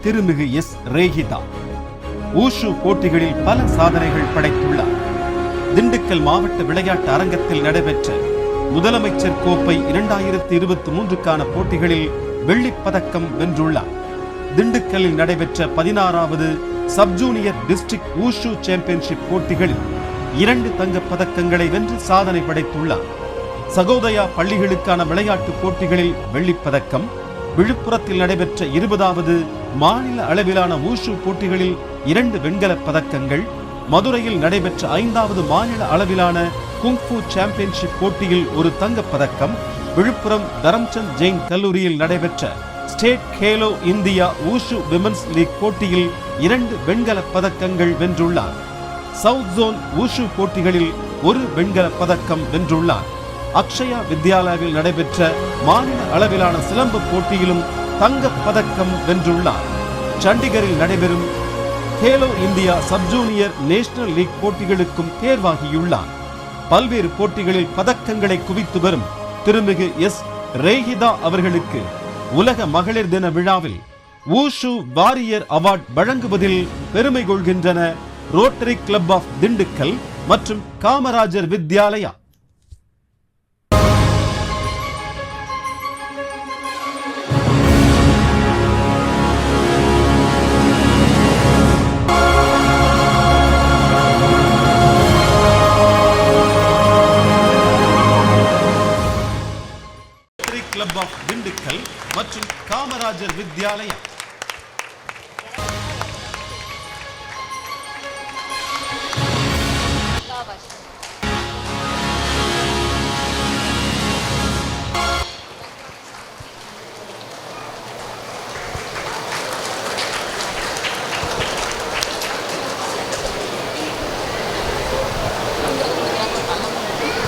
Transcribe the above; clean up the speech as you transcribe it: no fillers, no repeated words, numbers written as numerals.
திருமிகு S. ரேகிதா wushu போட்டிகளில் பல சாதனைகள் படைத்துள்ளார். திண்டுக்கல் மாவட்ட விளையாட்டு அரங்கத்தில் நடைபெற்ற முதலமைச்சர் கோப்பை 2023க்கான போட்டிகளில் வெள்ளிப்பதக்கம் வென்றுள்ளார். திண்டுக்கல்லில் நடைபெற்ற 16வது sub junior district wushu championship போட்டிகளில் 2 தங்கப் பதக்கங்களை வென்று சாதனை படைத்துள்ளார். சகோதயா பள்ளிகளுக்கான விளையாட்டு போட்டிகளில் வெள்ளிப்பதக்கம், விழுப்புரத்தில் நடைபெற்ற 20வது மாநில அளவிலான ஊஷு போட்டிகளில் 2 வெண்கலப் பதக்கங்கள், மதுரையில் நடைபெற்ற 5வது மாநில அளவிலான குங்ஃபு சாம்பியன்ஷிப் போட்டியில் 1 தங்கப் பதக்கம், விழுப்புரம் தரம்சந்த் ஜெயின் கல்லூரியில் நடைபெற்ற state Khelo India wushu women's league போட்டியில் 2 வெண்கலப் பதக்கங்கள் வென்றுள்ளார். சவுத் ஜோன் ஊஷு போட்டிகளில் 1 வெண்கலப் பதக்கம் வென்றுள்ளார். அக்ஷயா வித்யாலயாவில் நடைபெற்ற மாநில அளவிலான சிலம்பு போட்டியிலும் தங்கப் பதக்கம் வென்றுள்ளார். சண்டிகரில் நடைபெறும் Khelo India sub junior national league போட்டிகளுக்கும் தேர்வாகியுள்ளார். பல்வேறு போட்டிகளில் பதக்கங்களை குவித்து வரும் திருமிகு எஸ். ரேகிதா அவர்களுக்கு உலக மகளிர் தின விழாவில் ஊஷு வாரியர் அவார்ட் வழங்குவதில் பெருமை கொள்கின்றன ரோட்டரி கிளப் ஆஃப் திண்டுக்கல் மற்றும் காமராஜர் வித்யாலயா. கிளப் ஆஃப் திண்டுக்கல் மற்றும் காமராஜர் வித்யாலயா.